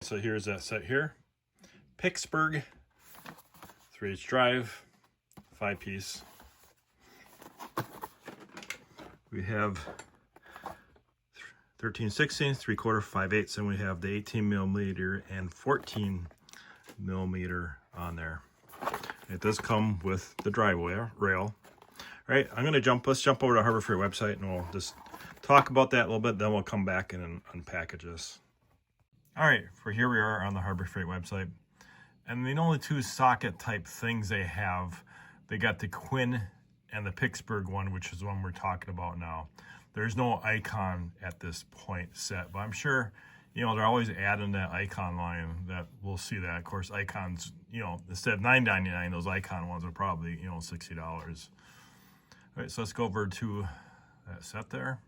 so here's that set here. PITTSBURGH 3H drive, 5-piece. We have 13/16, 3/4, 5/8, and we have the 18mm and 14mm on there. It does come with the driveway rail. All right, let's jump over to Harbor Freight website and we'll just talk about that a little bit, then we'll come back and unpackage this. All right, here we are on the Harbor Freight website. And the only two socket type things they have, they got the Quinn and the PITTSBURGH one, which is the one we're talking about now. There's no icon at this point set, but I'm sure, you know, they're always adding that icon line that we'll see that. Of course, icons, you know, instead of $9.99, those icon ones are probably, you know, $60. All right, so let's go over to that set there.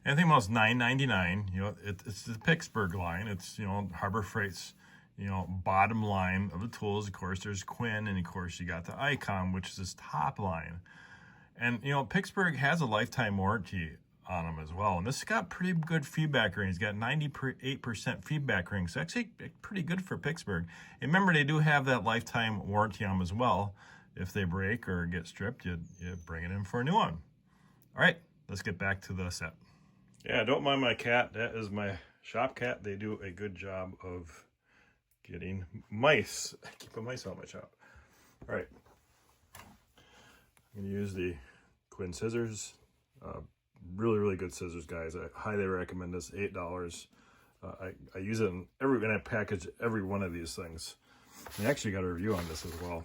Anything else $9.99, you know, it's the PITTSBURGH line. It's, you know, Harbor Freight's, you know, bottom line of the tools. Of course, there's Quinn, and of course, you got the Icon, which is this top line. And, you know, PITTSBURGH has a lifetime warranty on them as well. And this has got pretty good feedback rating. It's got 98% feedback rating. So actually pretty good for PITTSBURGH. And remember, they do have that lifetime warranty on them as well. If they break or get stripped, you bring it in for a new one. All right, let's get back to the set. Yeah, don't mind my cat. That is my shop cat. They do a good job of getting mice. Keeping mice out of my shop. All right. I'm going to use the Quinn scissors. Really, really good scissors, guys. I highly recommend this. $8. I use it in when I package every one of these things. I actually got a review on this as well.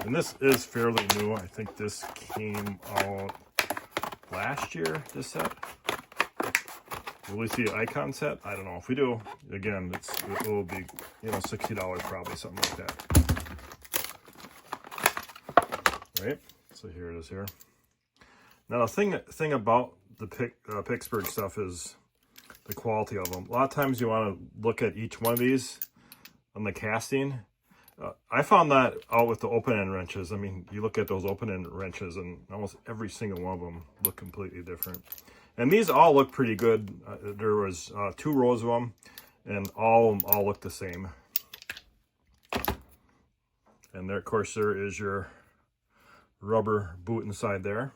And this is fairly new. I think this came out last year, this set. Will we see an Icon set? I don't know. If we do, again, it will be, you know, $60 probably, something like that. Right? So here it is here. Now the thing about the PITTSBURGH stuff is the quality of them. A lot of times you want to look at each one of these on the casting. I found that out with the open-end wrenches. I mean, you look at those open-end wrenches and almost every single one of them look completely different. And these all look pretty good. There was 2 rows of them, and all of them all look the same. And there, of course, there is your rubber boot inside there.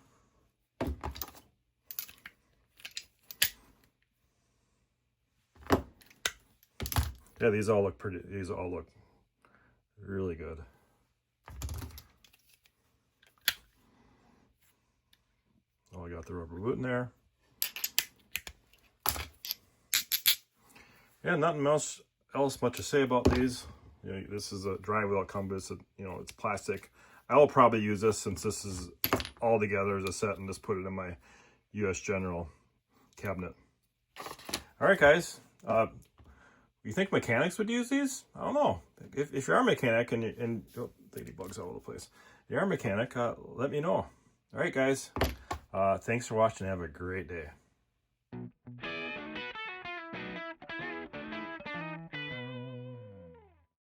Yeah, these all look really good. Oh, I got the rubber boot in there. Yeah, nothing else much to say about these. You know, this is a dry wheel compass. You know, it's plastic. I will probably use this since this is all together as a set and just put it in my US General cabinet. All right, guys. You think mechanics would use these? I don't know. If you are a mechanic and oh, ladybugs all over the place. If you are a mechanic, let me know. All right, guys. Thanks for watching. Have a great day.